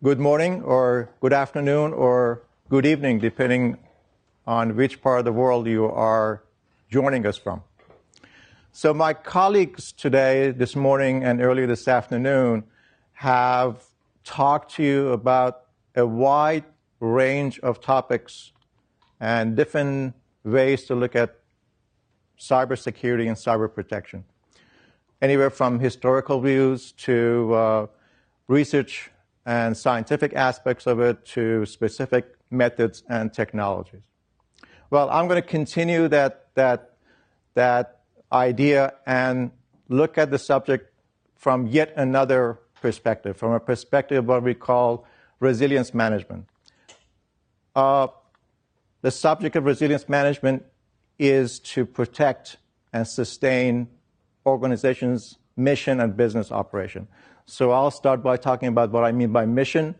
good morning or good afternoon or good evening, depending on which part of the world you are joining us from. So my colleagues today, this morning and earlier this afternoon, have talked to you about a wide range of topics and different ways to look at cybersecurity and cyber protection. Anywhere from historical views to research and scientific aspects of it to specific methods and technologies. Well, I'm going to continue that idea and look at the subject from yet another perspective, from a perspective of what we call resilience management. The subject of resilience management is to protect and sustain organizations' mission and business operation. So I'll start by talking about what I mean by mission,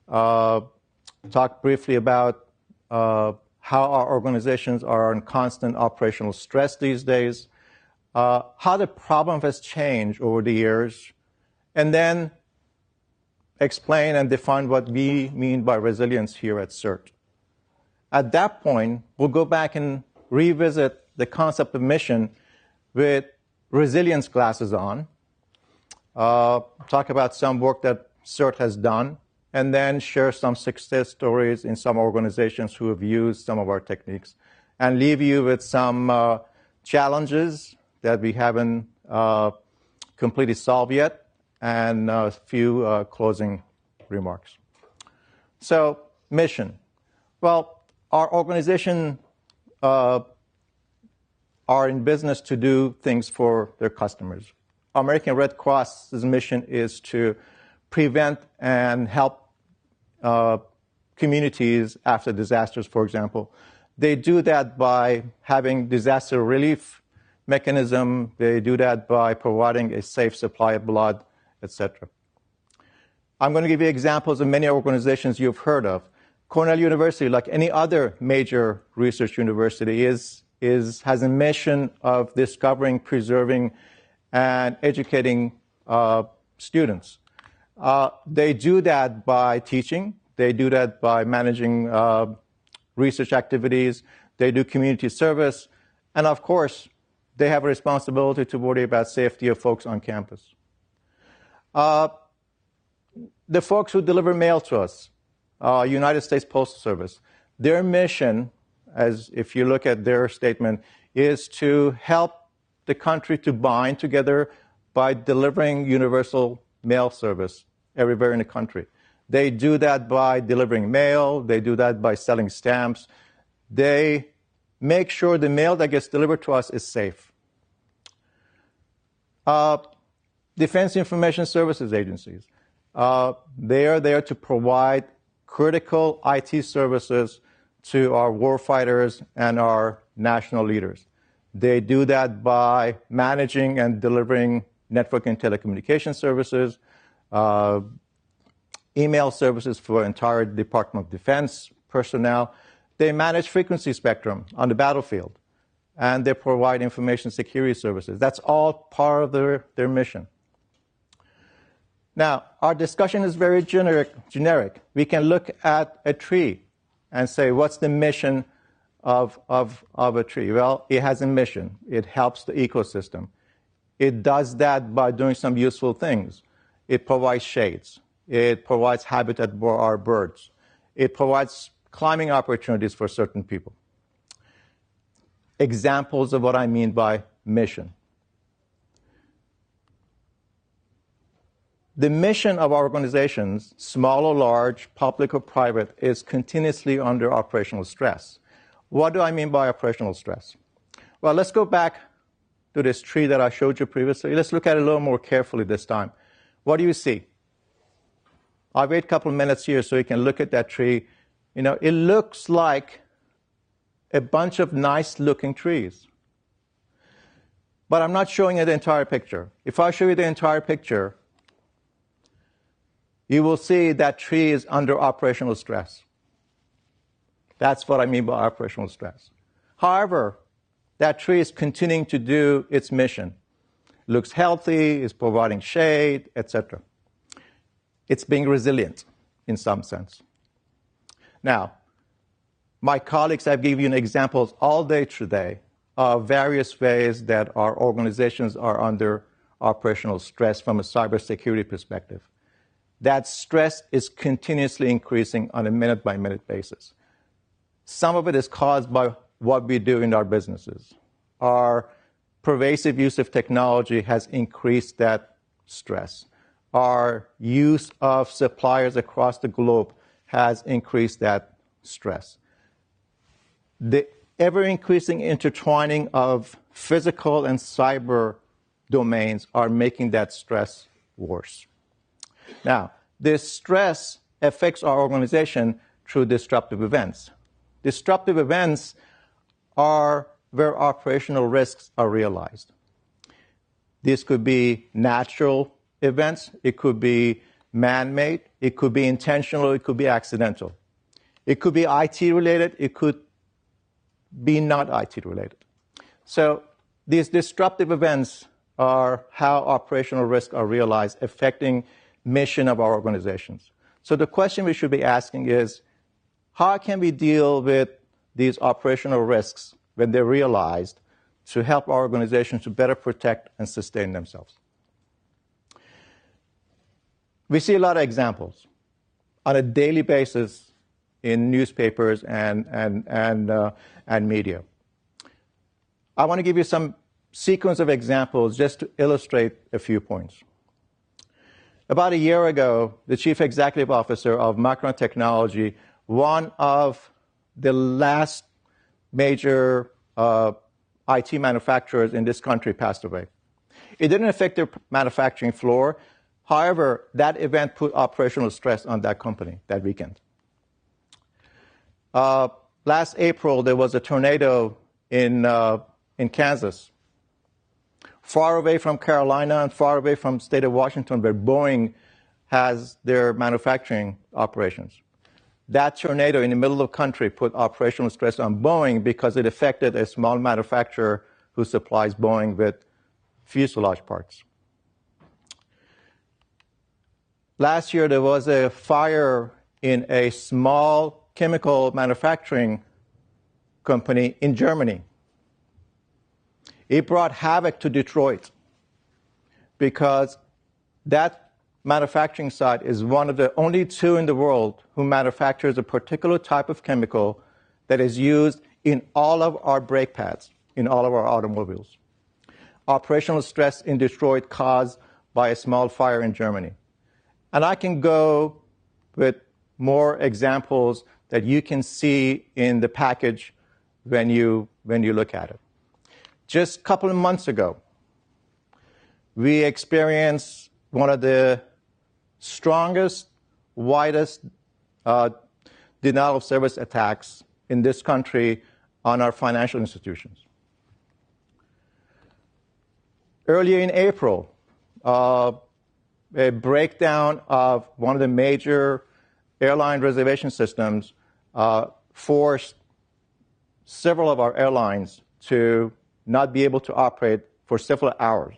talk briefly about how our organizations are in constant operational stress these days, how the problem has changed over the years, and then explain and define what we mean by resilience here at CERT. At that point, we'll go back and revisit the concept of mission with resilience glasses on, talk about some work that CERT has done, and then share some success stories in some organizations who have used some of our techniques, and leave you with some challenges that we haven't completely solved yet, and a few closing remarks. So, mission. Well, our organization are in business to do things for their customers. American Red Cross's mission is to prevent and help communities after disasters, for example. They do that by having disaster relief mechanism. They do that by providing a safe supply of blood, etc. I'm going to give you examples of many organizations you've heard of. Cornell University, like any other major research university, has a mission of discovering, preserving, and educating students. They do that by teaching. They do that by managing research activities. They do community service. And of course, they have a responsibility to worry about safety of folks on campus. The folks who deliver mail to us, United States Postal Service, their mission, as if you look at their statement, is to help the country to bind together by delivering universal mail service everywhere in the country. They do that by delivering mail. They do that by selling stamps. They make sure the mail that gets delivered to us is safe. Defense Information Services agencies. They are there to provide critical IT services to our warfighters and our national leaders. They do that by managing and delivering network and telecommunication services, email services for entire Department of Defense personnel. They manage frequency spectrum on the battlefield, and they provide information security services. That's all part of their mission. Now, our discussion is very generic. We can look at a tree and say, what's the mission of a tree? Well, it has a mission. It helps the ecosystem. It does that by doing some useful things. It provides shades. It provides habitat for our birds. It provides climbing opportunities for certain people. Examples of what I mean by mission. The mission of our organizations, small or large, public or private, is continuously under operational stress. What do I mean by operational stress? Well, let's go back to this tree that I showed you previously. Let's look at it a little more carefully this time. What do you see? I'll wait a couple of minutes here so you can look at that tree. You know, it looks like a bunch of nice-looking trees. But I'm not showing you the entire picture. If I show you the entire picture, you will see that tree is under operational stress. That's what I mean by operational stress. However, that tree is continuing to do its mission. Looks healthy, is providing shade, etc. It's being resilient. in some sense. Now, my colleagues have given you examples all day today of various ways that our organizations are under operational stress from a cybersecurity perspective. That stress is continuously increasing on a minute-by-minute basis. Some of it is caused by what we do in our businesses. Our pervasive use of technology has increased that stress. Our use of suppliers across the globe has increased that stress. The ever-increasing intertwining of physical and cyber domains are making that stress worse. Now, this stress affects our organization through disruptive events. Disruptive events are where operational risks are realized. This could be natural events, it could be man-made, it could be intentional, it could be accidental. It could be IT-related, it could be not IT-related. So these disruptive events are how operational risks are realized, affecting mission of our organizations. So the question we should be asking is, how can we deal with these operational risks when they're realized to help our organizations to better protect and sustain themselves? We see a lot of examples on a daily basis in newspapers and media. I want to give you some sequence of examples just to illustrate a few points. About a year ago, the chief executive officer of Micron Technology, one of the last major IT manufacturers in this country, passed away. It didn't affect their manufacturing floor. However, that event put operational stress on that company that weekend. Last April, there was a tornado in Kansas, far away from Carolina and far away from the state of Washington, where Boeing has their manufacturing operations. That tornado in the middle of the country put operational stress on Boeing because it affected a small manufacturer who supplies Boeing with fuselage parts. Last year, there was a fire in a small chemical manufacturing company in Germany. It brought havoc to Detroit because that manufacturing site is one of the only two in the world who manufactures a particular type of chemical that is used in all of our brake pads, in all of our automobiles. Operational stress in Detroit caused by a small fire in Germany. And I can go with more examples that you can see in the package when you look at it. Just a couple of months ago, we experienced one of the strongest, widest denial of service attacks in this country on our financial institutions. Earlier in April, a breakdown of one of the major airline reservation systems forced several of our airlines to not be able to operate for several hours.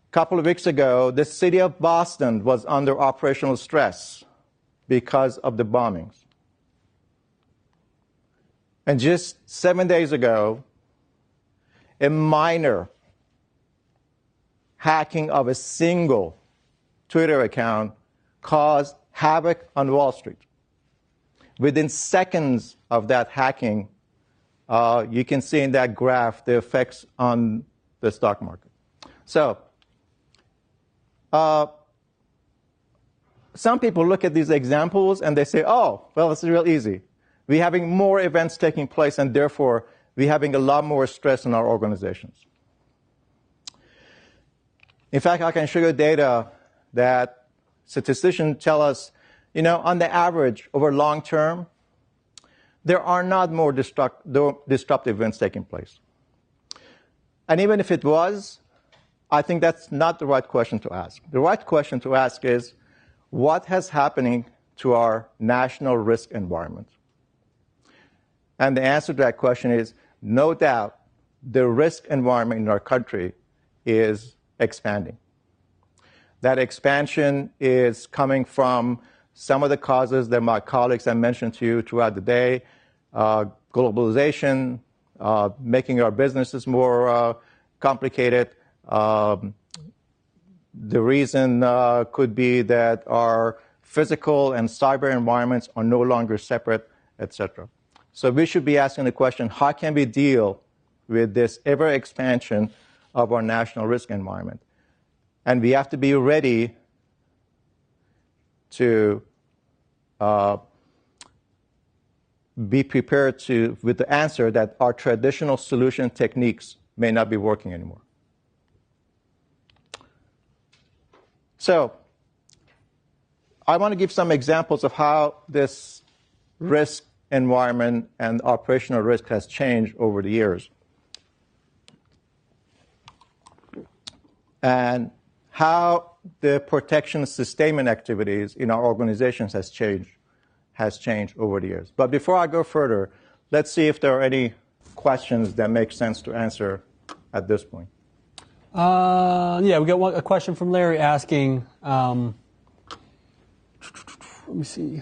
A couple of weeks ago, the city of Boston was under operational stress because of the bombings. And just 7 days ago, a minor hacking of a single Twitter account caused havoc on Wall Street. Within seconds of that hacking, you can see in that graph the effects on the stock market. So, some people look at these examples and they say, oh, well, it's real easy. We're having more events taking place, and therefore we're having a lot more stress in our organizations. In fact, I can show you data that statisticians tell us, on the average, over long term, there are not more disruptive events taking place. And even if it was, I think that's not the right question to ask. The right question to ask is, what is happening to our national risk environment? And the answer to that question is, no doubt, the risk environment in our country is expanding. That expansion is coming from some of the causes that my colleagues have mentioned to you throughout the day, globalization, making our businesses more complicated. The reason could be that our physical and cyber environments are no longer separate, etc. So we should be asking the question, how can we deal with this ever expansion of our national risk environment? And we have to be ready to be prepared with the answer that our traditional solution techniques may not be working anymore. So I want to give some examples of how this risk environment and operational risk has changed over the years, and how the protection sustainment activities in our organizations has changed over the years. But before I go further, let's see if there are any questions that make sense to answer at this point. Yeah, we got a question from Larry asking, let me see.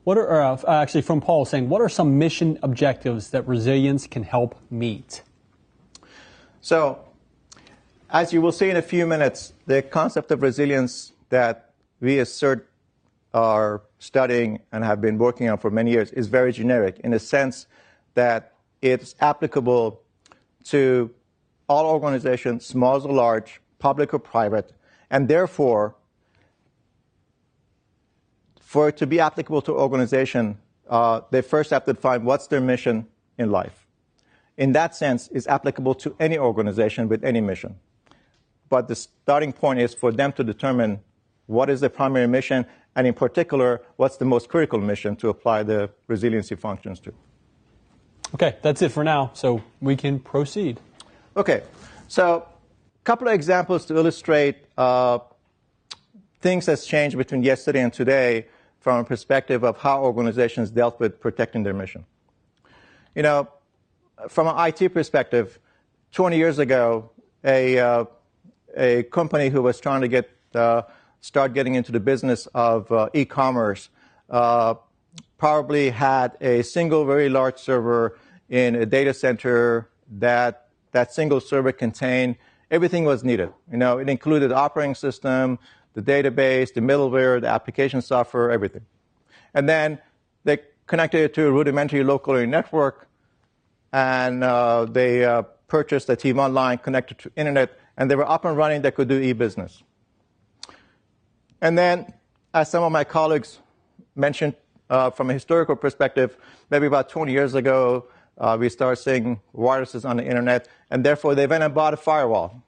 Actually from Paul saying, what are some mission objectives that resilience can help meet? So, as you will see in a few minutes, the concept of resilience that we assert are studying and have been working on for many years is very generic in the sense that it's applicable to all organizations, small or large, public or private, and therefore, for it to be applicable to an organization, they first have to define what's their mission in life. In that sense, it's applicable to any organization with any mission. But the starting point is for them to determine what is the primary mission, and in particular, what's the most critical mission to apply the resiliency functions to. Okay, that's it for now, so we can proceed. Okay, so a couple of examples to illustrate things that's changed between yesterday and today from a perspective of how organizations dealt with protecting their mission. You know, from an IT perspective, 20 years ago, a company who was trying to start getting into the business of e-commerce probably had a single very large server in a data center that single server contained everything was needed. You know, it included the operating system, the database, the middleware, the application software, everything. And then they connected it to a rudimentary local area network, and they purchased a TV Online, connected to internet, and they were up and running. They could do e-business. And then, as some of my colleagues mentioned, from a historical perspective, maybe about 20 years ago, we started seeing viruses on the internet, and therefore they went and bought a firewall.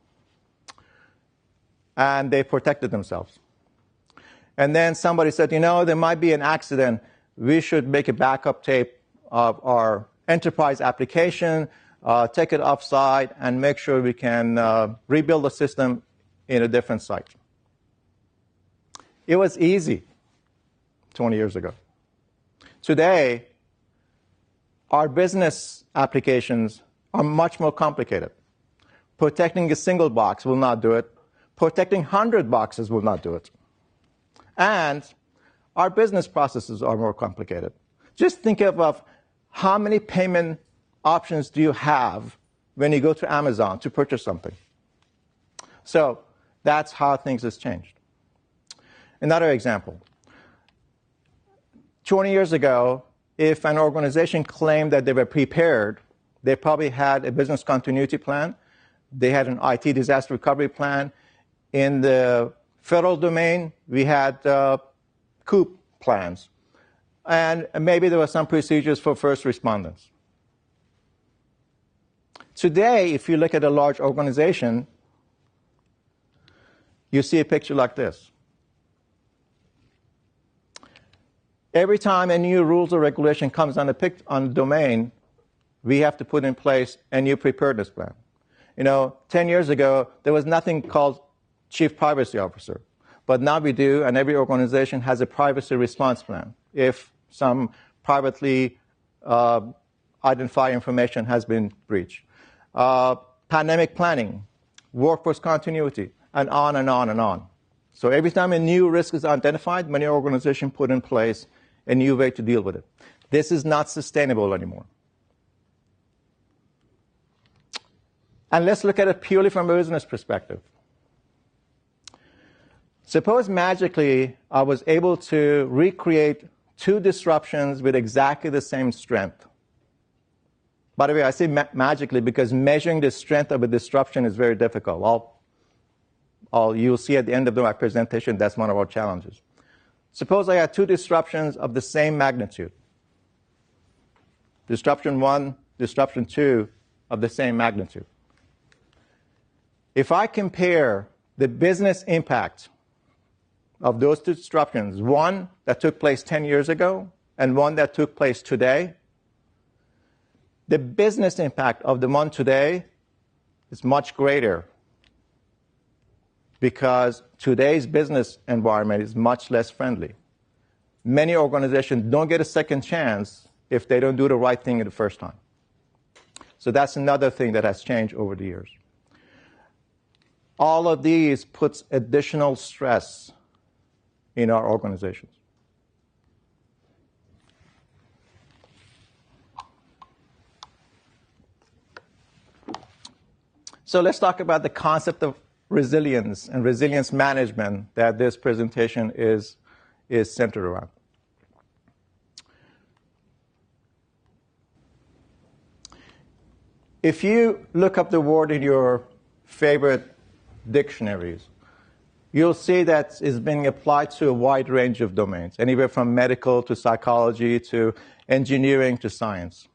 And they protected themselves. And then somebody said, you know, there might be an accident. We should make a backup tape of our enterprise application, take it offsite, and make sure we can rebuild the system in a different site. It was easy 20 years ago. Today, our business applications are much more complicated. Protecting a single box will not do it. Protecting 100 boxes will not do it. And our business processes are more complicated. Just think of how many payment options do you have when you go to Amazon to purchase something. So that's how things have changed. Another example. 20 years ago, if an organization claimed that they were prepared, they probably had a business continuity plan. They had an IT disaster recovery plan. In the federal domain, we had COOP plans. And maybe there were some procedures for first responders. Today, if you look at a large organization, you see a picture like this. Every time a new rules or regulation comes on the domain, we have to put in place a new preparedness plan. You know, 10 years ago, there was nothing called Chief Privacy Officer. But now we do, and every organization has a privacy response plan if some privately identified information has been breached. Pandemic planning, workforce continuity, and on and on and on. So every time a new risk is identified, many organizations put in place a new way to deal with it. This is not sustainable anymore. And let's look at it purely from a business perspective. Suppose magically I was able to recreate 2 disruptions with exactly the same strength. By the way, I say magically because measuring the strength of a disruption is very difficult. You'll see at the end of my presentation, that's one of our challenges. Suppose I had 2 disruptions of the same magnitude. Disruption 1, disruption 2 of the same magnitude. If I compare the business impact of those 2 disruptions, one that took place 10 years ago and one that took place today, the business impact of the one today is much greater because today's business environment is much less friendly. Many organizations don't get a second chance if they don't do the right thing the first time. So that's another thing that has changed over the years. All of these puts additional stress in our organizations. So let's talk about the concept of resilience and resilience management that this presentation is centered around. If you look up the word in your favorite dictionaries, you'll see that it's being applied to a wide range of domains, anywhere from medical to psychology to engineering to science.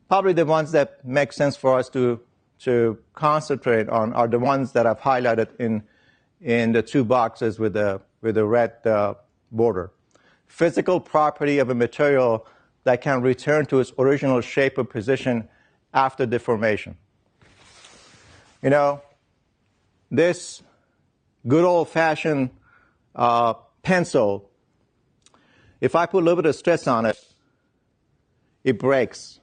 Probably the ones that make sense for us to concentrate on are the ones that I've highlighted in the 2 boxes with the red border. Physical property of a material that can return to its original shape or position after deformation. You know, this good old-fashioned pencil, if I put a little bit of stress on it, it breaks.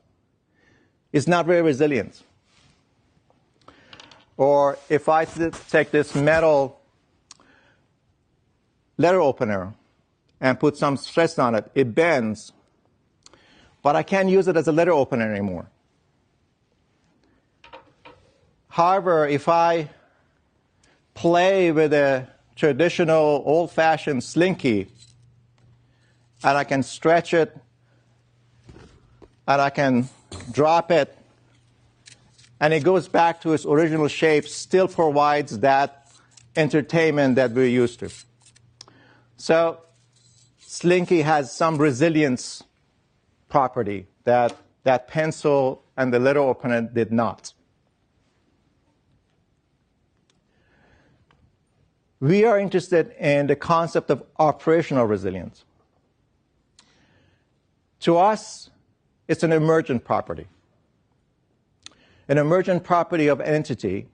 It's not very resilient. Or if I take this metal letter opener and put some stress on it, it bends, but I can't use it as a letter opener anymore. However, if I play with a traditional old-fashioned slinky and I can stretch it and I can drop it and it goes back to its original shape, still provides that entertainment that we're used to. So slinky has some resilience property that pencil and the letter opener did not. We are interested in the concept of operational resilience. To us, it's an emergent property. An emergent property of entity.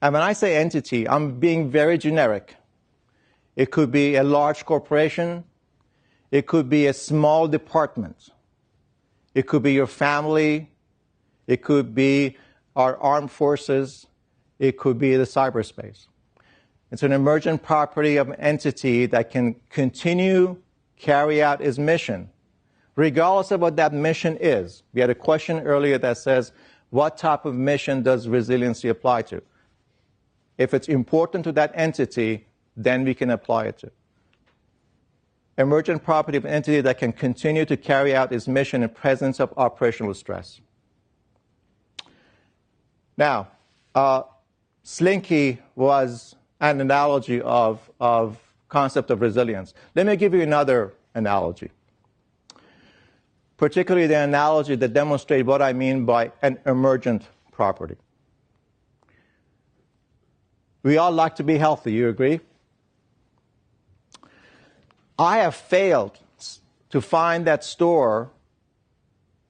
And when I say entity, I'm being very generic. It could be a large corporation. It could be a small department. It could be your family. It could be our armed forces. It could be the cyberspace. It's an emergent property of an entity that can continue carry out its mission, regardless of what that mission is. We had a question earlier that says, what type of mission does resiliency apply to? If it's important to that entity, then we can apply it to. Emergent property of an entity that can continue to carry out its mission in presence of operational stress. Now, Slinky was an analogy of concept of resilience. Let me give you another analogy, particularly the analogy that demonstrates what I mean by an emergent property. We all like to be healthy, you agree? I have failed to find that store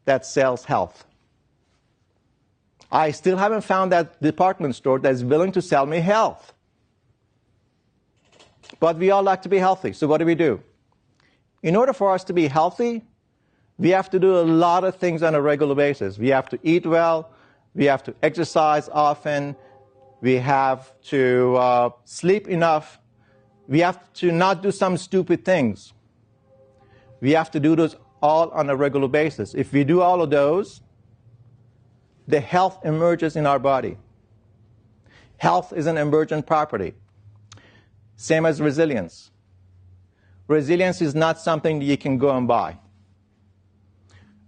that sells health. I still haven't found that department store that's willing to sell me health. But we all like to be healthy, so what do? In order for us to be healthy, we have to do a lot of things on a regular basis. We have to eat well, we have to exercise often, We have to sleep enough. We have to not do some stupid things. We have to do those all on a regular basis. If we do all of those, the health emerges in our body. Health is an emergent property. Same as resilience. Resilience is not something that you can go and buy.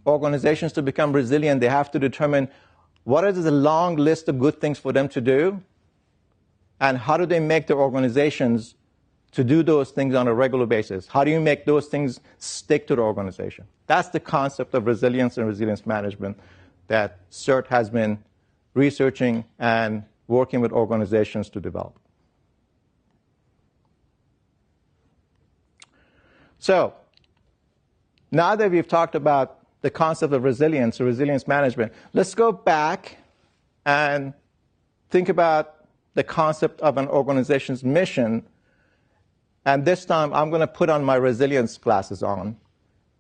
Organizations, to become resilient, they have to determine what is the long list of good things for them to do, and how do they make their organizations to do those things on a regular basis? How do you make those things stick to the organization? That's the concept of resilience and resilience management that CERT has been researching and working with organizations to develop. So, now that we've talked about the concept of resilience or resilience management, let's go back and think about the concept of an organization's mission. And this time, I'm going to put on my resilience glasses on.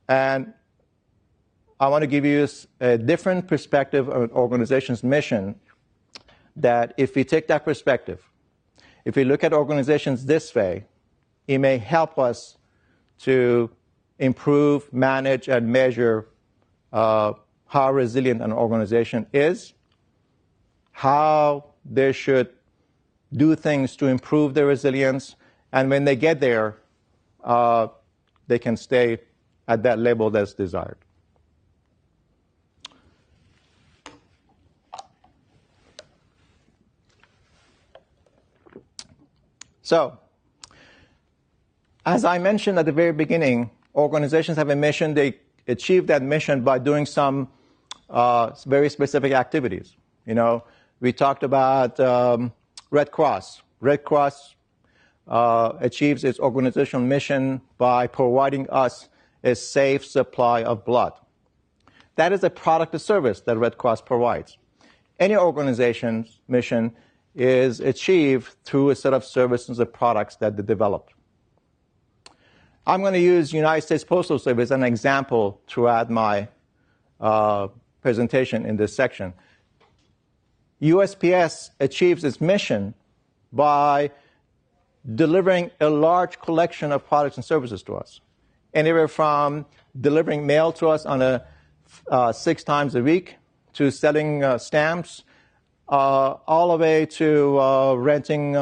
And I want to give you a different perspective of an organization's mission, that if we take that perspective, if we look at organizations this way, it may help us to improve, manage, and measure how resilient an organization is, how they should do things to improve their resilience, and when they get there, they can stay at that level that's desired. So, as I mentioned at the very beginning, organizations have a mission. They achieve that mission by doing some very specific activities. You know, we talked about Red Cross. Red Cross achieves its organizational mission by providing us a safe supply of blood. That is a product or service that Red Cross provides. Any organization's mission is achieved through a set of services or products that they develop. I'm going to use United States Postal Service as an example throughout my presentation in this section. USPS achieves its mission by delivering a large collection of products and services to us, anywhere from delivering mail to us on 6 times a week, to selling stamps, all the way to renting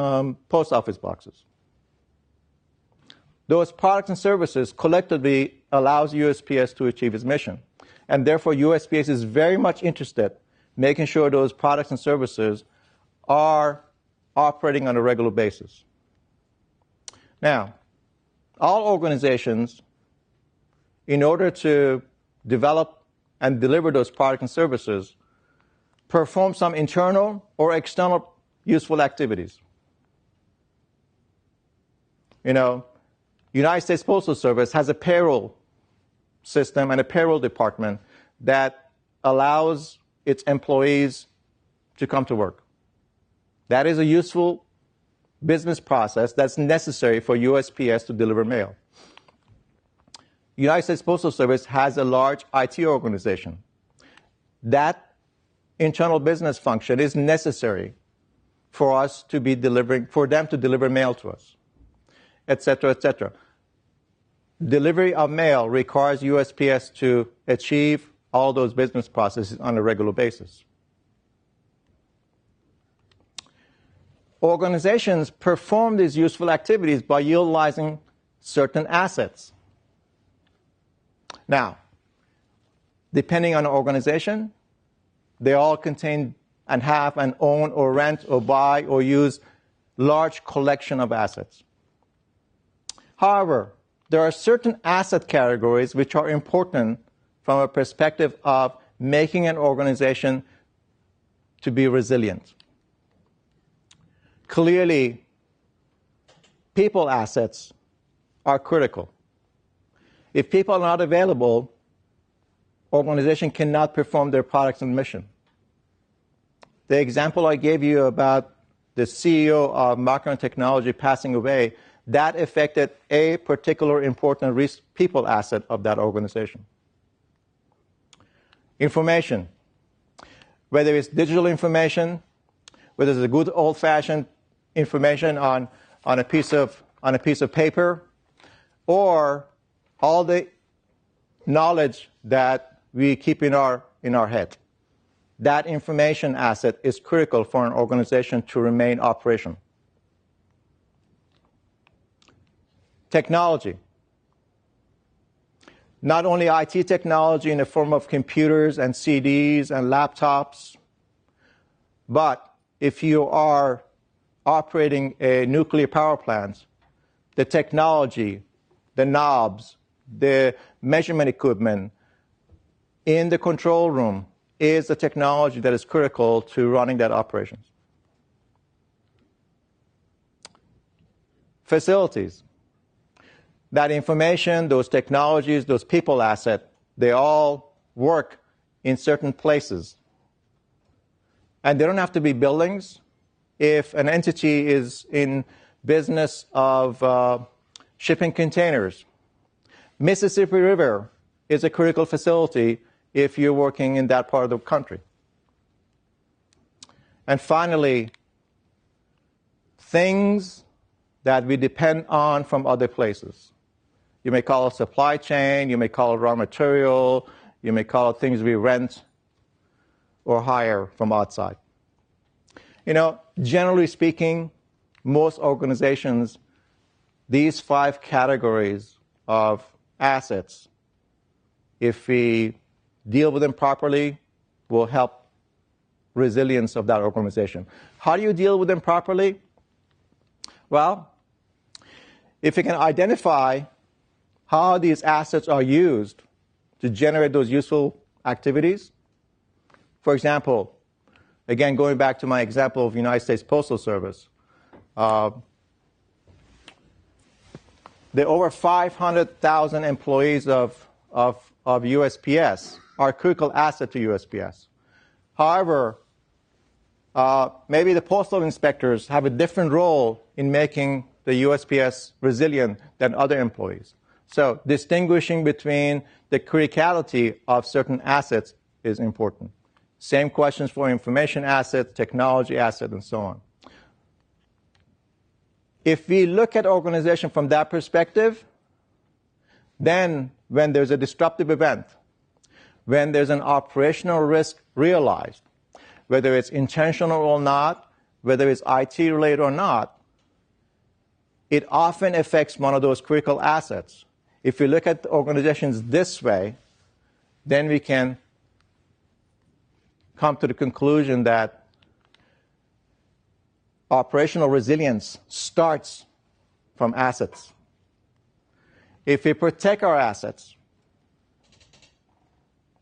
post office boxes. Those products and services collectively allows USPS to achieve its mission. And therefore, USPS is very much interested in making sure those products and services are operating on a regular basis. Now, all organizations, in order to develop and deliver those products and services, perform some internal or external useful activities. You know, United States Postal Service has a payroll system and a payroll department that allows its employees to come to work. That is a useful business process that's necessary for USPS to deliver mail. United States Postal Service has a large IT organization. That internal business function is necessary for us to be delivering, for them to deliver mail to us, etc., etc. Delivery of mail requires USPS to achieve all those business processes on a regular basis. Organizations perform these useful activities by utilizing certain assets. Now, depending on the organization, they all contain and have and own or rent or buy or use large collection of assets. However, there are certain asset categories which are important from a perspective of making an organization to be resilient. Clearly, people assets are critical. If people are not available, organization cannot perform their products and mission. The example I gave you about the CEO of Micron Technology passing away, that affected a particular important people asset of that organization. Information, whether it's digital information, whether it's a good old-fashioned information on a piece of paper, or all the knowledge that we keep in our head. That information asset is critical for an organization to remain operational. Technology. Not only IT technology in the form of computers and CDs and laptops, but if you are operating a nuclear power plant, the technology, the knobs, the measurement equipment in the control room is the technology that is critical to running that operations. Facilities. That information, those technologies, those people asset, they all work in certain places. And they don't have to be buildings. If an entity is in business of shipping containers, Mississippi River is a critical facility if you're working in that part of the country. And finally, things that we depend on from other places. You may call it supply chain, you may call it raw material, you may call it things we rent or hire from outside. Generally speaking, most organizations, these 5 categories of assets, if we deal with them properly, will help resilience of that organization. How do you deal with them properly? Well, if you can identify how these assets are used to generate those useful activities. For example, again, going back to my example of United States Postal Service, the over 500,000 employees of USPS are a critical asset to USPS. However, maybe the postal inspectors have a different role in making the USPS resilient than other employees. So distinguishing between the criticality of certain assets is important. Same questions for information assets, technology assets, and so on. If we look at organization from that perspective, then when there's a disruptive event, when there's an operational risk realized, whether it's intentional or not, whether it's IT related or not, it often affects one of those critical assets. If we look at organizations this way, then we can come to the conclusion that operational resilience starts from assets. If we protect our assets,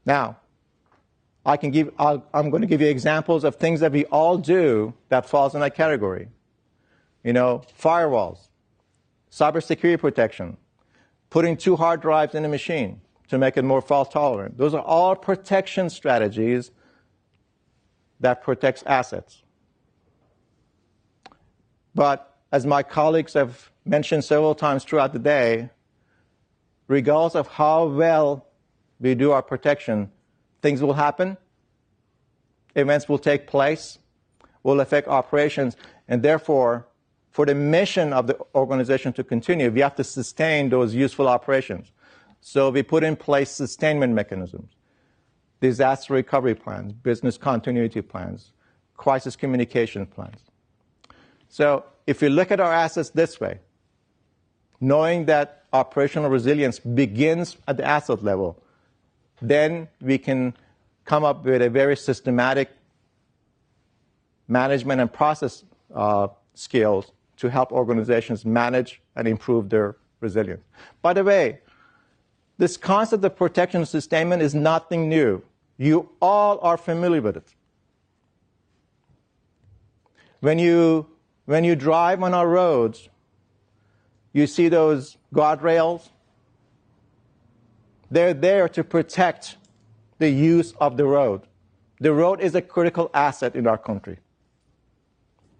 now, I'm going to give you examples of things that we all do that falls in that category. Firewalls, cybersecurity protection, putting 2 hard drives in a machine to make it more fault tolerant. Those are all protection strategies that protects assets. But as my colleagues have mentioned several times throughout the day, regardless of how well we do our protection, things will happen, events will take place, will affect operations, and therefore, for the mission of the organization to continue, we have to sustain those useful operations. So we put in place sustainment mechanisms, disaster recovery plans, business continuity plans, crisis communication plans. So if we look at our assets this way, knowing that operational resilience begins at the asset level, then we can come up with a very systematic management and process skills to help organizations manage and improve their resilience. By the way, this concept of protection and sustainment is nothing new. You all are familiar with it. When you drive on our roads, you see those guardrails. They're there to protect the use of the road. The road is a critical asset in our country.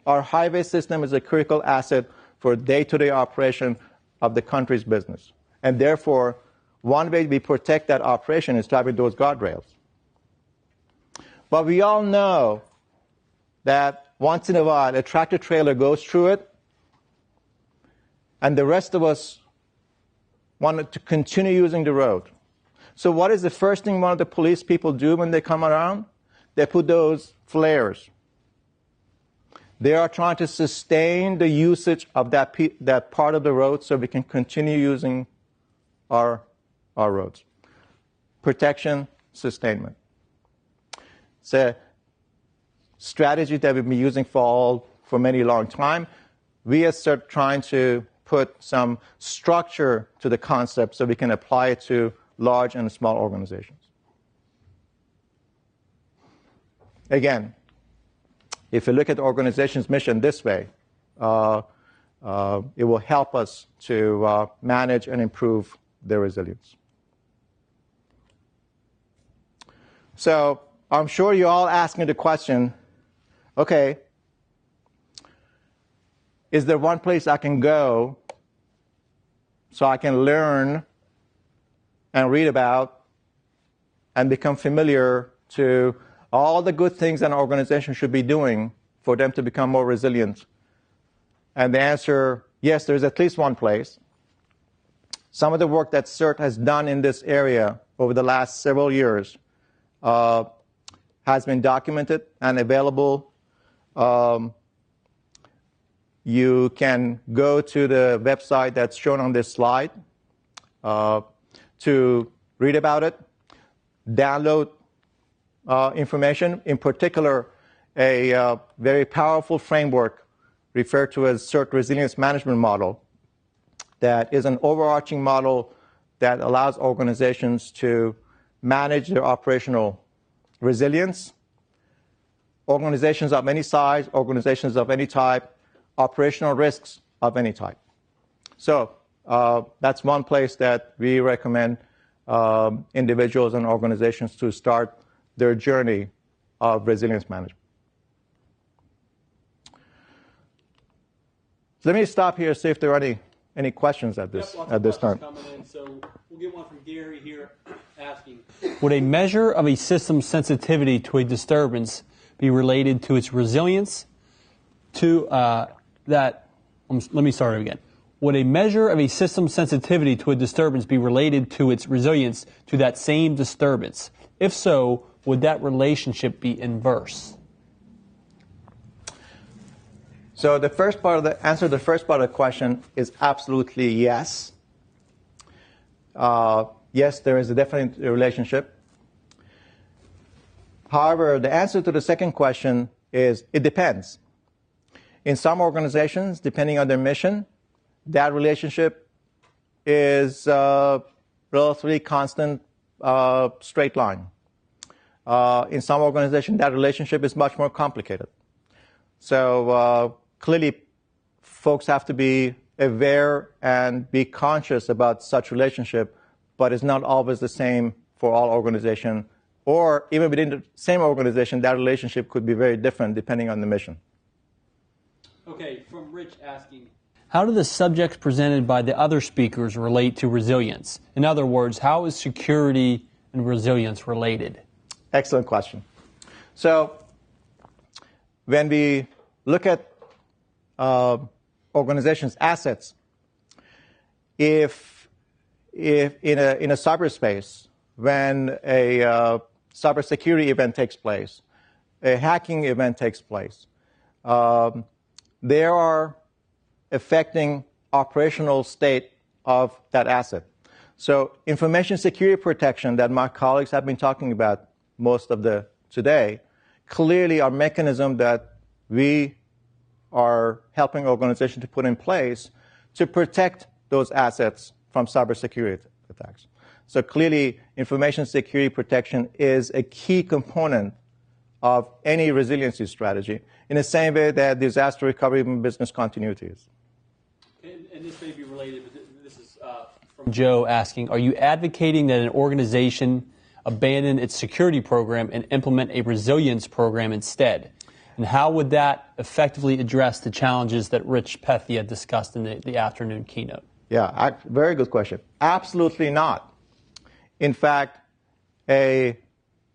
Our highway system is a critical asset for day-to-day operation of the country's business. And therefore, one way we protect that operation is to have those guardrails. But we all know that once in a while a tractor trailer goes through it, and the rest of us wanted to continue using the road. So what is the first thing one of the police people do when they come around? They put those flares. They are trying to sustain the usage of that part of the road so we can continue using our roads. Protection, sustainment. It's a strategy that we've been using for many long time. We are trying to put some structure to the concept so we can apply it to large and small organizations. Again, if you look at the organization's mission this way, it will help us to manage and improve their resilience. So I'm sure you're all asking the question, okay, is there one place I can go so I can learn and read about and become familiar to all the good things an organization should be doing for them to become more resilient? And the answer, yes, there's at least one place. Some of the work that CERT has done in this area over the last several years has been documented and available. You can go to the website that's shown on this slide to read about it, download information, in particular a very powerful framework referred to as CERT Resilience Management Model that is an overarching model that allows organizations to manage their operational resilience. Organizations of any size, organizations of any type, operational risks of any type. So that's one place that we recommend individuals and organizations to start their journey of resilience management. Let me stop here and see if there are any questions at this time. Coming in. So we'll get one from Gary here asking, would a measure of a system's sensitivity to a disturbance be related to its resilience to let me start again. Would a measure of a system's sensitivity to a disturbance be related to its resilience to that same disturbance? If so, would that relationship be inverse? So the first part of the answer to the first part of the question is absolutely yes. Yes, there is a definite relationship. However, the answer to the second question is it depends. In some organizations, depending on their mission, that relationship is relatively constant, straight line. In some organizations, that relationship is much more complicated. So clearly, folks have to be aware and be conscious about such relationship, but it's not always the same for all organizations. Or even within the same organization, that relationship could be very different depending on the mission. Okay, from Rich asking, how do the subjects presented by the other speakers relate to resilience? In other words, how is security and resilience related? Excellent question. So when we look at organizations' assets, if in a cyberspace, when a cybersecurity event takes place, a hacking event takes place, they are affecting operational state of that asset. So information security protection that my colleagues have been talking about most of today clearly are mechanisms that we are helping organizations to put in place to protect those assets from cybersecurity attacks. So clearly, information security protection is a key component of any resiliency strategy, in the same way that disaster recovery and business continuity is. And this may be related, but this is from Joe asking, are you advocating that an organization abandon its security program and implement a resilience program instead? And how would that effectively address the challenges that Rich Pethia discussed in the afternoon keynote? Yeah, very good question. Absolutely not. In fact, a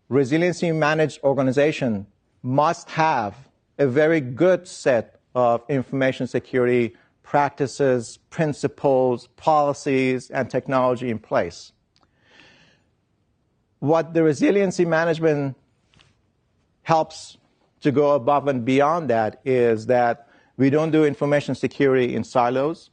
resiliency managed organization must have a very good set of information security practices, principles, policies, and technology in place. What the resiliency management helps to go above and beyond that is that we don't do information security in silos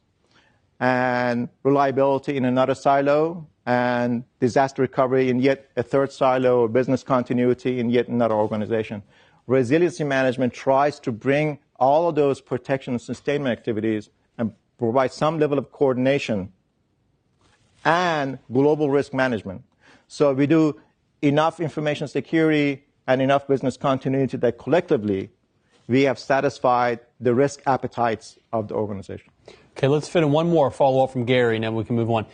and reliability in another silo and disaster recovery in yet a third silo or business continuity in yet another organization. Resiliency management tries to bring all of those protection and sustainment activities and provide some level of coordination and global risk management. So we do enough information security and enough business continuity that collectively we have satisfied the risk appetites of the organization. Okay, let's fit in one more follow-up from Gary, and then we can move on.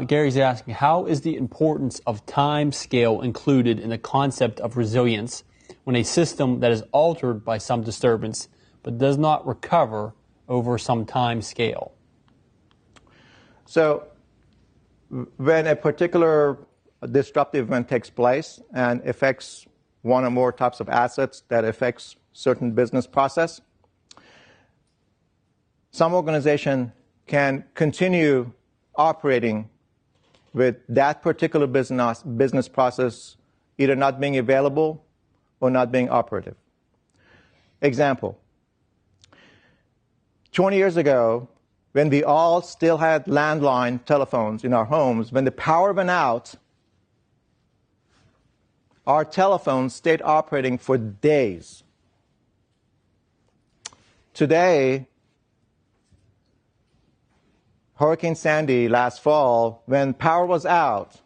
Gary's asking, how is the importance of time scale included in the concept of resilience when a system that is altered by some disturbance but does not recover over some time scale? So when a particular disruptive event takes place and affects one or more types of assets that affects certain business process, some organization can continue operating with that particular business process either not being available or not being operative. Example, 20 years ago, when we all still had landline telephones in our homes, when the power went out, our telephones stayed operating for days. Today, Hurricane Sandy last fall, when power was out,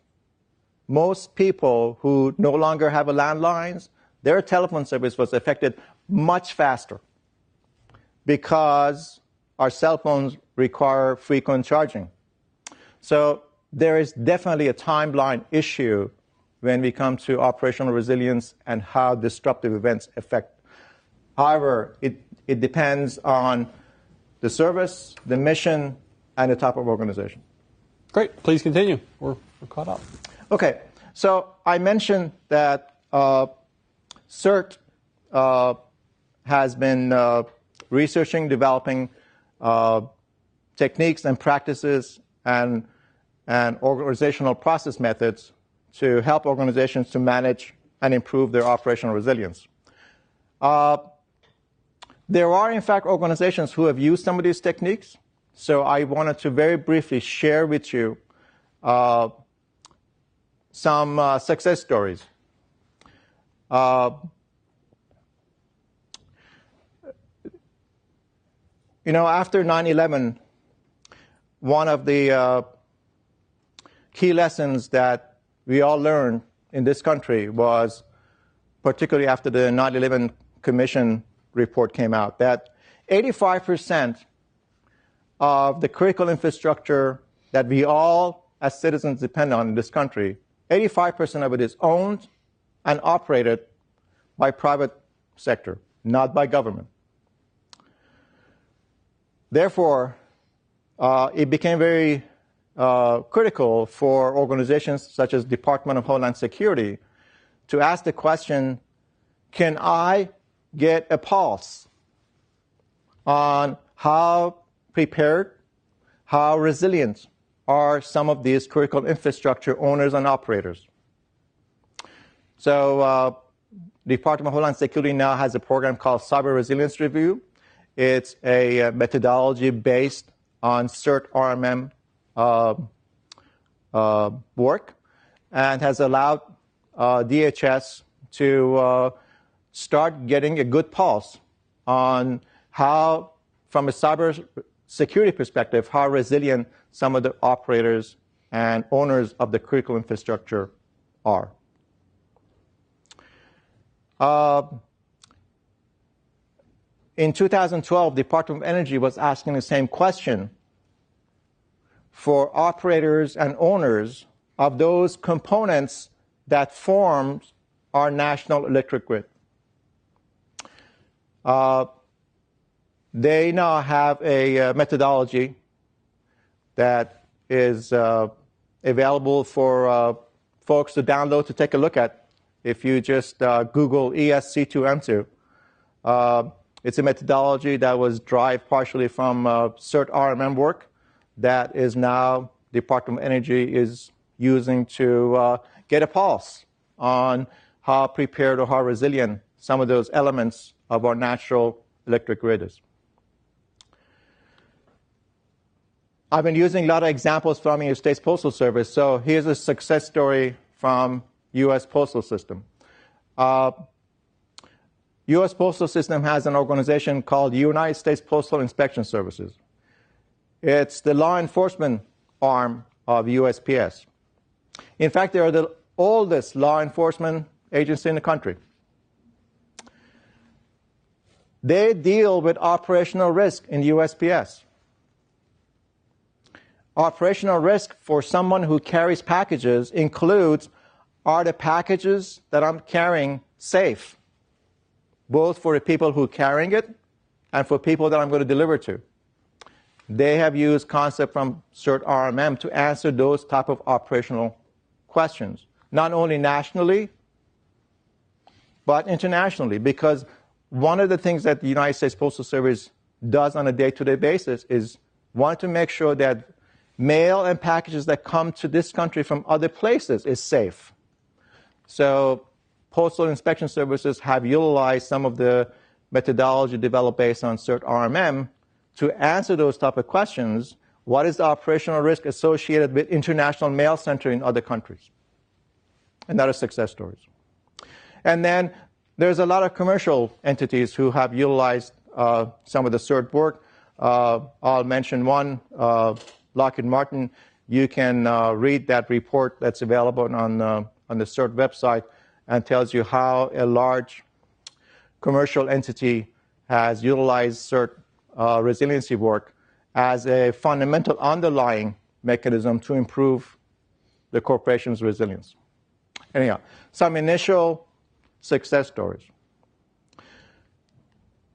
most people who no longer have a landlines, their telephone service was affected much faster because our cell phones require frequent charging. So there is definitely a timeline issue when we come to operational resilience and how disruptive events affect. However, it depends on the service, the mission, and the type of organization. Great. Please continue. We're caught up. Okay. So I mentioned that CERT has been researching, developing techniques and practices and organizational process methods to help organizations to manage and improve their operational resilience. There are, in fact, organizations who have used some of these techniques. So I wanted to very briefly share with you some success stories. After 9/11, one of the key lessons that we all learned in this country was, particularly after the 9/11 Commission report came out, that 85% of the critical infrastructure that we all as citizens depend on in this country, 85% of it is owned and operated by private sector, not by government. Therefore, it became very critical for organizations such as Department of Homeland Security to ask the question, can I get a pulse on how prepared, how resilient are some of these critical infrastructure owners and operators? So Department of Homeland Security now has a program called Cyber Resilience Review. It's a methodology based on CERT RMM work and has allowed DHS to start getting a good pulse on how, from a cyber security perspective, how resilient some of the operators and owners of the critical infrastructure are. In 2012, the Department of Energy was asking the same question for operators and owners of those components that form our national electric grid. They now have a methodology that is available for folks to download to take a look at. If you just Google ESC2M2, It's a methodology that was derived partially from CERT RMM work that is now Department of Energy is using to get a pulse on how prepared or how resilient some of those elements of our natural electric grid is. I've been using a lot of examples from the United States Postal Service, so here's a success story from U.S. Postal System. U.S. Postal System has an organization called United States Postal Inspection Services. It's the law enforcement arm of USPS. In fact, they are the oldest law enforcement agency in the country. They deal with operational risk in USPS. Operational risk for someone who carries packages includes, are the packages that I'm carrying safe, both for the people who are carrying it and for people that I'm going to deliver to? They have used concept from CERT RMM to answer those type of operational questions, not only nationally, but internationally, because one of the things that the United States Postal Service does on a day-to-day basis is want to make sure that mail and packages that come to this country from other places is safe. So Postal Inspection Services have utilized some of the methodology developed based on CERT RMM to answer those type of questions. What is the operational risk associated with international mail center in other countries? And that is success stories. And then there's a lot of commercial entities who have utilized some of the CERT work. I'll mention one, Lockheed Martin. You can read that report that's available on the CERT website and tells you how a large commercial entity has utilized CERT resiliency work as a fundamental underlying mechanism to improve the corporation's resilience. Anyhow, some initial success stories.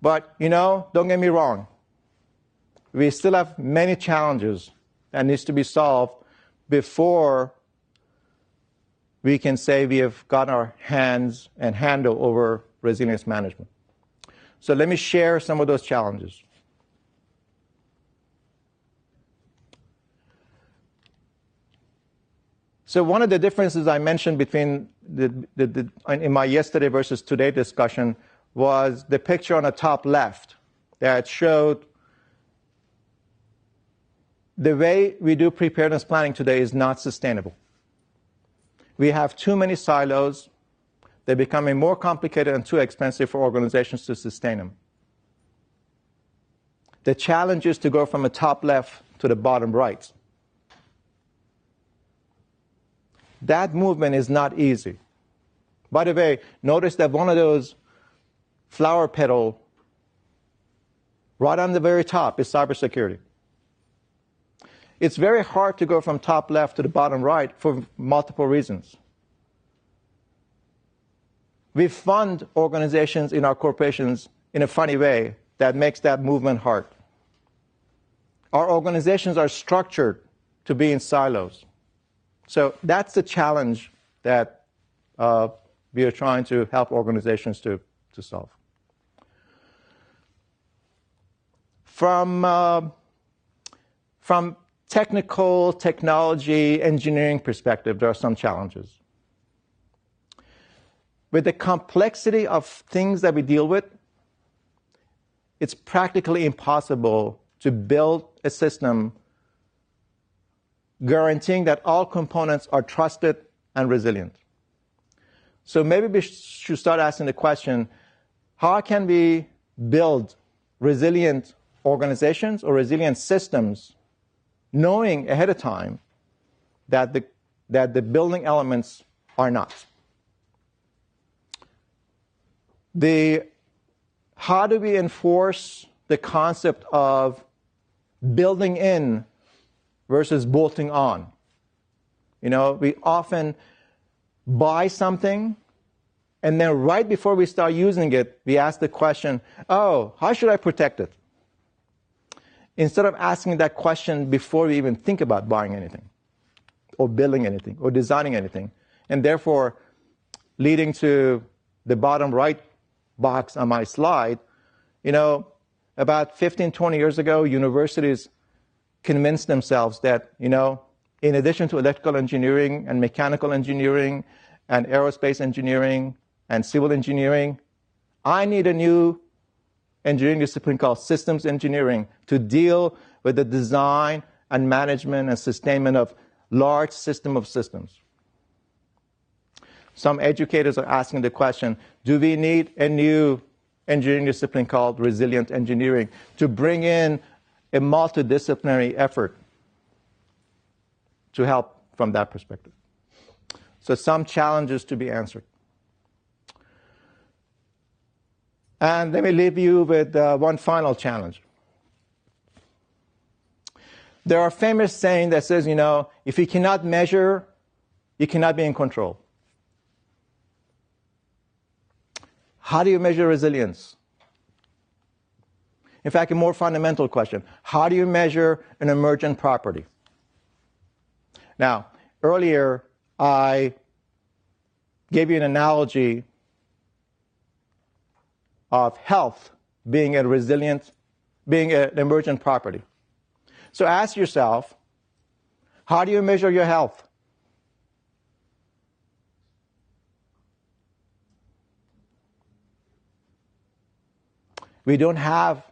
But, don't get me wrong. We still have many challenges that needs to be solved before we can say we have got our hands and handle over resilience management. So let me share some of those challenges. So one of the differences I mentioned between in my yesterday versus today discussion was the picture on the top left that showed the way we do preparedness planning today is not sustainable. We have too many silos. They're becoming more complicated and too expensive for organizations to sustain them. The challenge is to go from the top left to the bottom right. That movement is not easy. By the way, notice that one of those flower petal right on the very top is cybersecurity. It's very hard to go from top left to the bottom right for multiple reasons. We fund organizations in our corporations in a funny way that makes that movement hard. Our organizations are structured to be in silos. So that's the challenge that we are trying to help organizations to solve. From technical, technology, engineering perspective, there are some challenges. With the complexity of things that we deal with, it's practically impossible to build a system guaranteeing that all components are trusted and resilient. So maybe we should start asking the question, how can we build resilient organizations or resilient systems knowing ahead of time that the building elements are not? How do we enforce the concept of building in versus bolting on? We often buy something, and then right before we start using it, we ask the question, how should I protect it? Instead of asking that question before we even think about buying anything, or building anything, or designing anything, and therefore leading to the bottom right box on my slide, About 15, 20 years ago, universities convinced themselves that, in addition to electrical engineering and mechanical engineering and aerospace engineering and civil engineering, I need a new engineering discipline called systems engineering to deal with the design and management and sustainment of large system of systems. Some educators are asking the question, do we need a new engineering discipline called resilient engineering to bring in a multidisciplinary effort to help from that perspective? So some challenges to be answered. And let me leave you with one final challenge. There are famous saying that says, if you cannot measure, you cannot be in control. How do you measure resilience? In fact, a more fundamental question, how do you measure an emergent property? Now, earlier I gave you an analogy of health being an emergent property. So ask yourself, how do you measure your health? We don't have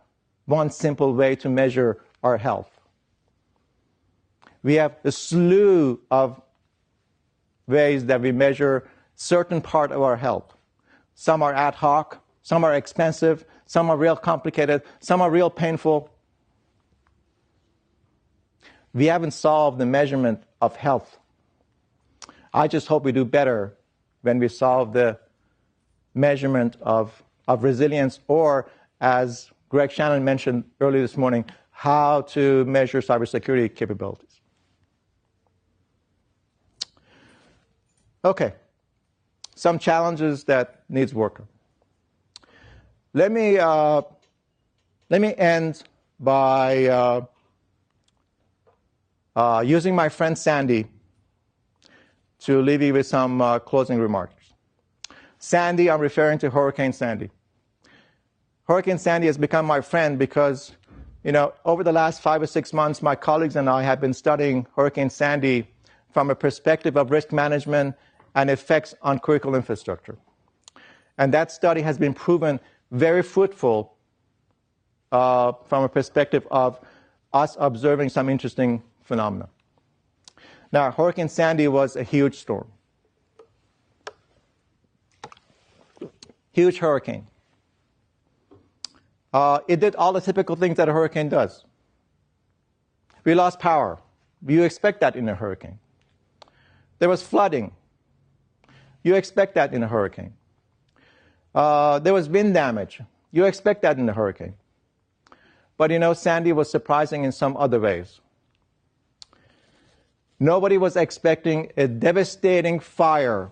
one simple way to measure our health. We have a slew of ways that we measure certain part of our health. Some are ad hoc, some are expensive, some are real complicated, some are real painful. We haven't solved the measurement of health. I just hope we do better when we solve the measurement of resilience, or, as Greg Shannon mentioned earlier this morning, how to measure cybersecurity capabilities. Okay, some challenges that needs work. Let me end by using my friend Sandy to leave you with some closing remarks. Sandy, I'm referring to Hurricane Sandy. Hurricane Sandy has become my friend because, over the last 5 or 6 months, my colleagues and I have been studying Hurricane Sandy from a perspective of risk management and effects on critical infrastructure. And that study has been proven very fruitful from a perspective of us observing some interesting phenomena. Now, Hurricane Sandy was a huge storm. Huge hurricane. It did all the typical things that a hurricane does. We lost power. You expect that in a hurricane. There was flooding. You expect that in a hurricane. There was wind damage. You expect that in a hurricane. But Sandy was surprising in some other ways. Nobody was expecting a devastating fire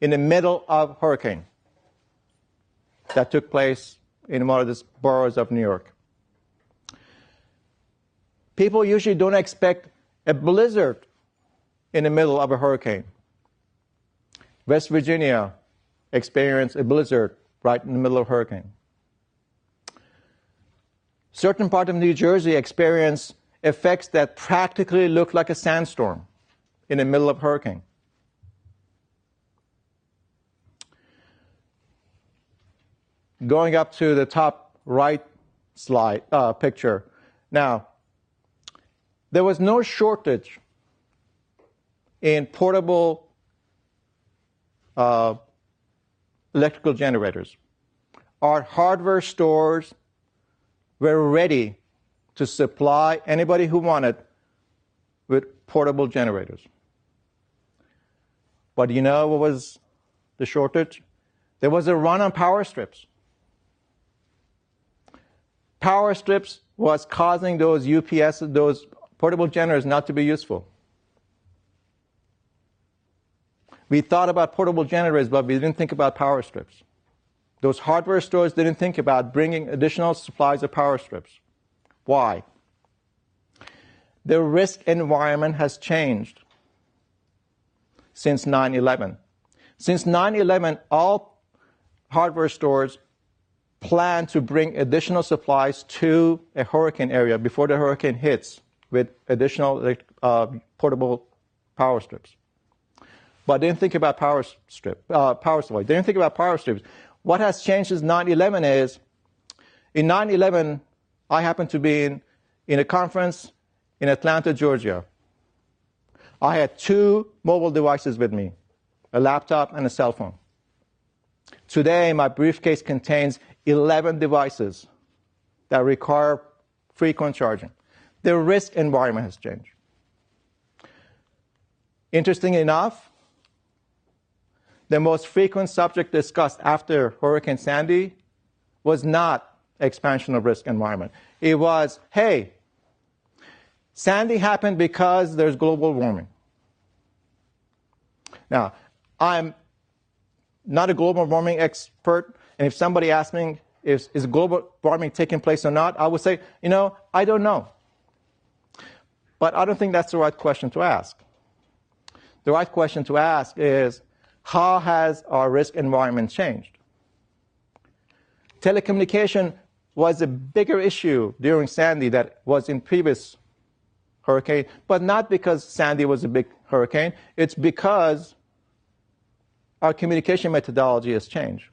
in the middle of a hurricane that took place in one of the boroughs of New York. People usually don't expect a blizzard in the middle of a hurricane. West Virginia experienced a blizzard right in the middle of a hurricane. Certain parts of New Jersey experienced effects that practically looked like a sandstorm in the middle of a hurricane. Going up to the top right slide picture. Now, there was no shortage in portable electrical generators. Our hardware stores were ready to supply anybody who wanted with portable generators. But you know what was the shortage? There was a run on power strips. Power strips was causing those UPS, those portable generators, not to be useful. We thought about portable generators, but we didn't think about power strips. Those hardware stores didn't think about bringing additional supplies of power strips. Why? The risk environment has changed since 9/11. Since 9/11, all hardware stores plan to bring additional supplies to a hurricane area before the hurricane hits with additional portable power strips. But they didn't think about power supply. They didn't think about power strips. What has changed since 9/11 is, in 9/11, I happened to be in a conference in Atlanta, Georgia. I had 2 mobile devices with me, a laptop and a cell phone. Today, my briefcase contains 11 devices that require frequent charging. The risk environment has changed. Interesting enough, the most frequent subject discussed after Hurricane Sandy was not expansion of risk environment. It was, hey, Sandy happened because there's global warming. Now, I'm not a global warming expert, and if somebody asks me, is global warming taking place or not, I would say, I don't know. But I don't think that's the right question to ask. The right question to ask is, how has our risk environment changed? Telecommunication was a bigger issue during Sandy that was in previous hurricane, but not because Sandy was a big hurricane. It's because our communication methodology has changed.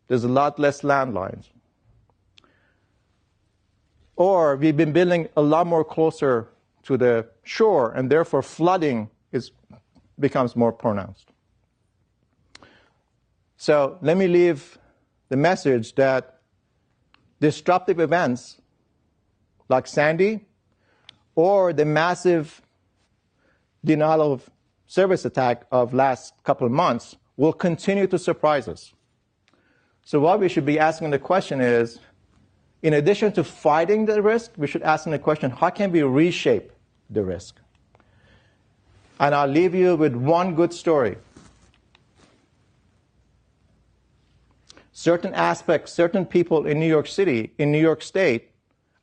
There's a lot less landlines. Or we've been building a lot more closer to the shore, and therefore flooding becomes more pronounced. So let me leave the message that disruptive events like Sandy or the massive denial of service attack of last couple of months will continue to surprise us. So what we should be asking the question is, in addition to fighting the risk, we should ask the question, how can we reshape the risk? And I'll leave you with one good story. Certain aspects, certain people in New York City, in New York State,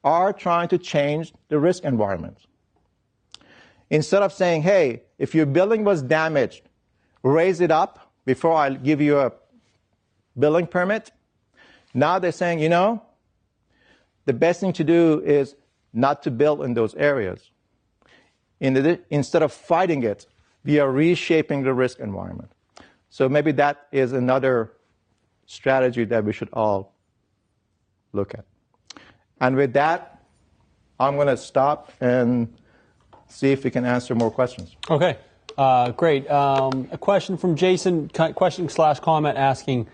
are trying to change the risk environment. Instead of saying, hey, if your building was damaged, raise it up before I give you a building permit, now they're saying, the best thing to do is not to build in those areas. Instead of fighting it, we are reshaping the risk environment. So maybe that is another strategy that we should all look at. And with that, I'm going to stop and see if we can answer more questions. Okay, great. A question from Jason, question/comment asking,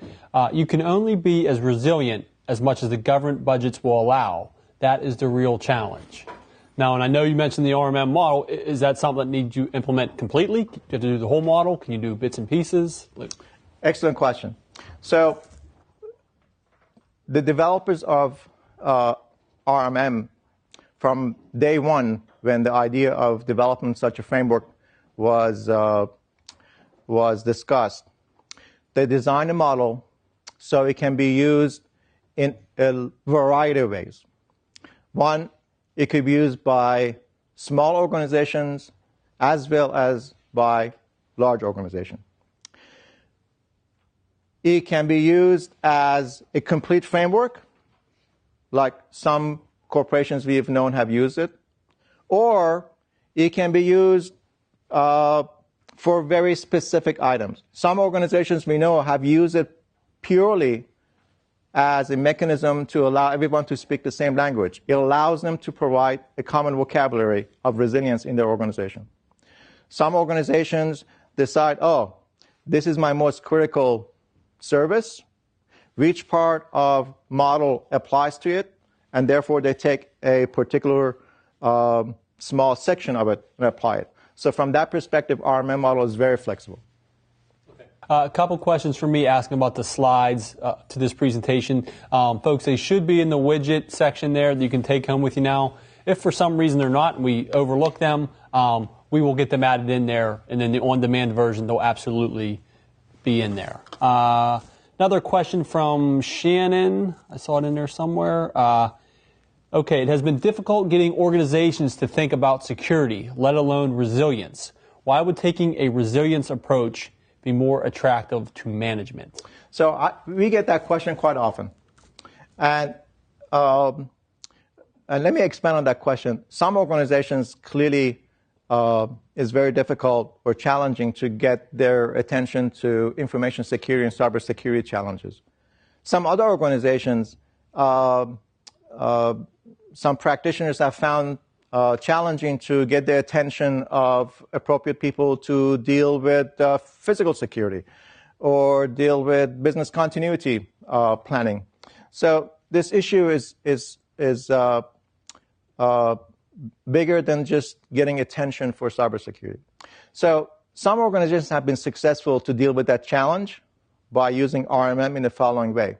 you can only be as resilient as much as the government budgets will allow. That is the real challenge. Now, and I know you mentioned the RMM model. Is that something that needs you implement completely? Do you have to do the whole model? Can you do bits and pieces? Excellent question. So the developers of RMM, from day one, when the idea of developing such a framework was discussed, they designed a model so it can be used in a variety of ways. One, it could be used by small organizations as well as by large organizations. It can be used as a complete framework, like some corporations we have known have used it, or it can be used for very specific items. Some organizations we know have used it purely as a mechanism to allow everyone to speak the same language. It allows them to provide a common vocabulary of resilience in their organization. Some organizations decide, this is my most critical service. Which part of model applies to it, and therefore they take a particular small section of it and apply it. So from that perspective, RMM model is very flexible. A couple questions from me asking about the slides to this presentation. Folks, they should be in the widget section there that you can take home with you now. If for some reason they're not and we overlook them, we will get them added in there, and then the on-demand version, they'll absolutely be in there. Another question from Shannon. I saw it in there somewhere. Okay, it has been difficult getting organizations to think about security, let alone resilience. Why would taking a resilience approach be more attractive to management? So we get that question quite often. And let me expand on that question. Some organizations clearly is very difficult or challenging to get their attention to information security and cybersecurity challenges. Some other organizations, some practitioners have found challenging to get the attention of appropriate people to deal with physical security or deal with business continuity planning. So this issue is bigger than just getting attention for cybersecurity. So some organizations have been successful to deal with that challenge by using RMM in the following way.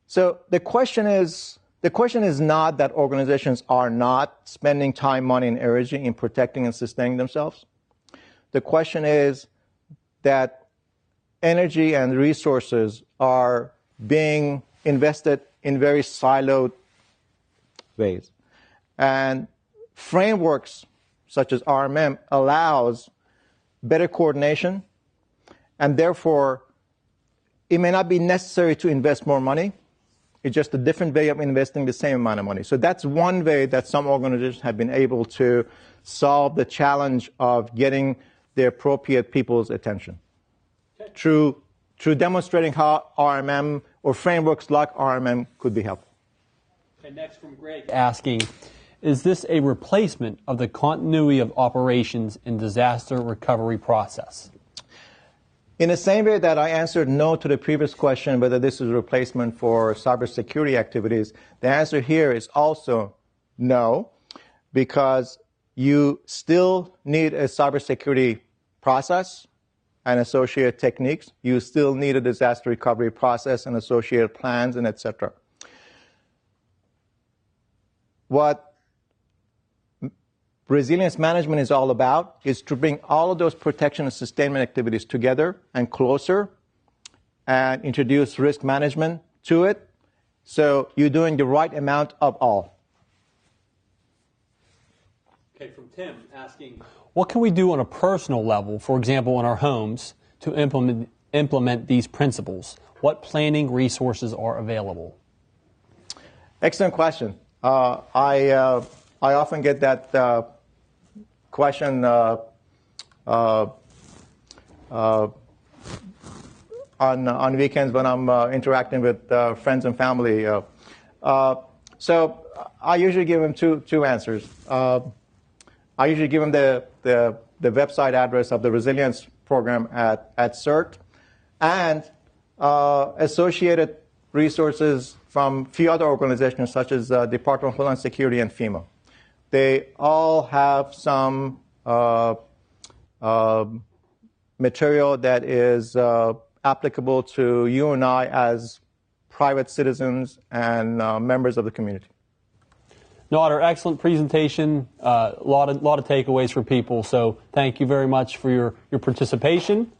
So the question is not that organizations are not spending time, money, and energy in protecting and sustaining themselves. The question is that energy and resources are being invested in very siloed ways. And frameworks such as RMM allows better coordination, and therefore it may not be necessary to invest more money. It's just a different way of investing the same amount of money. So that's one way that some organizations have been able to solve the challenge of getting the appropriate people's attention through demonstrating how RMM or frameworks like RMM could be helpful. Okay, next from Greg asking, is this a replacement of the continuity of operations and disaster recovery process? In the same way that I answered no to the previous question whether this is a replacement for cybersecurity activities, the answer here is also no, because you still need a cybersecurity process and associated techniques. You still need a disaster recovery process and associated plans and etc. What resilience management is all about is to bring all of those protection and sustainment activities together and closer and introduce risk management to it. So you're doing the right amount of all. Okay, from Tim asking, what can we do on a personal level, for example, in our homes, to implement these principles? What planning resources are available? Excellent question. I often get that question on weekends when I'm interacting with friends and family. So I usually give them two answers. I usually give them the website address of the resilience program at CERT and associated resources from a few other organizations such as Department of Homeland Security and FEMA. They all have some material that is applicable to you and I as private citizens and members of the community. Nader, excellent presentation. A lot of takeaways for people. So thank you very much for your participation.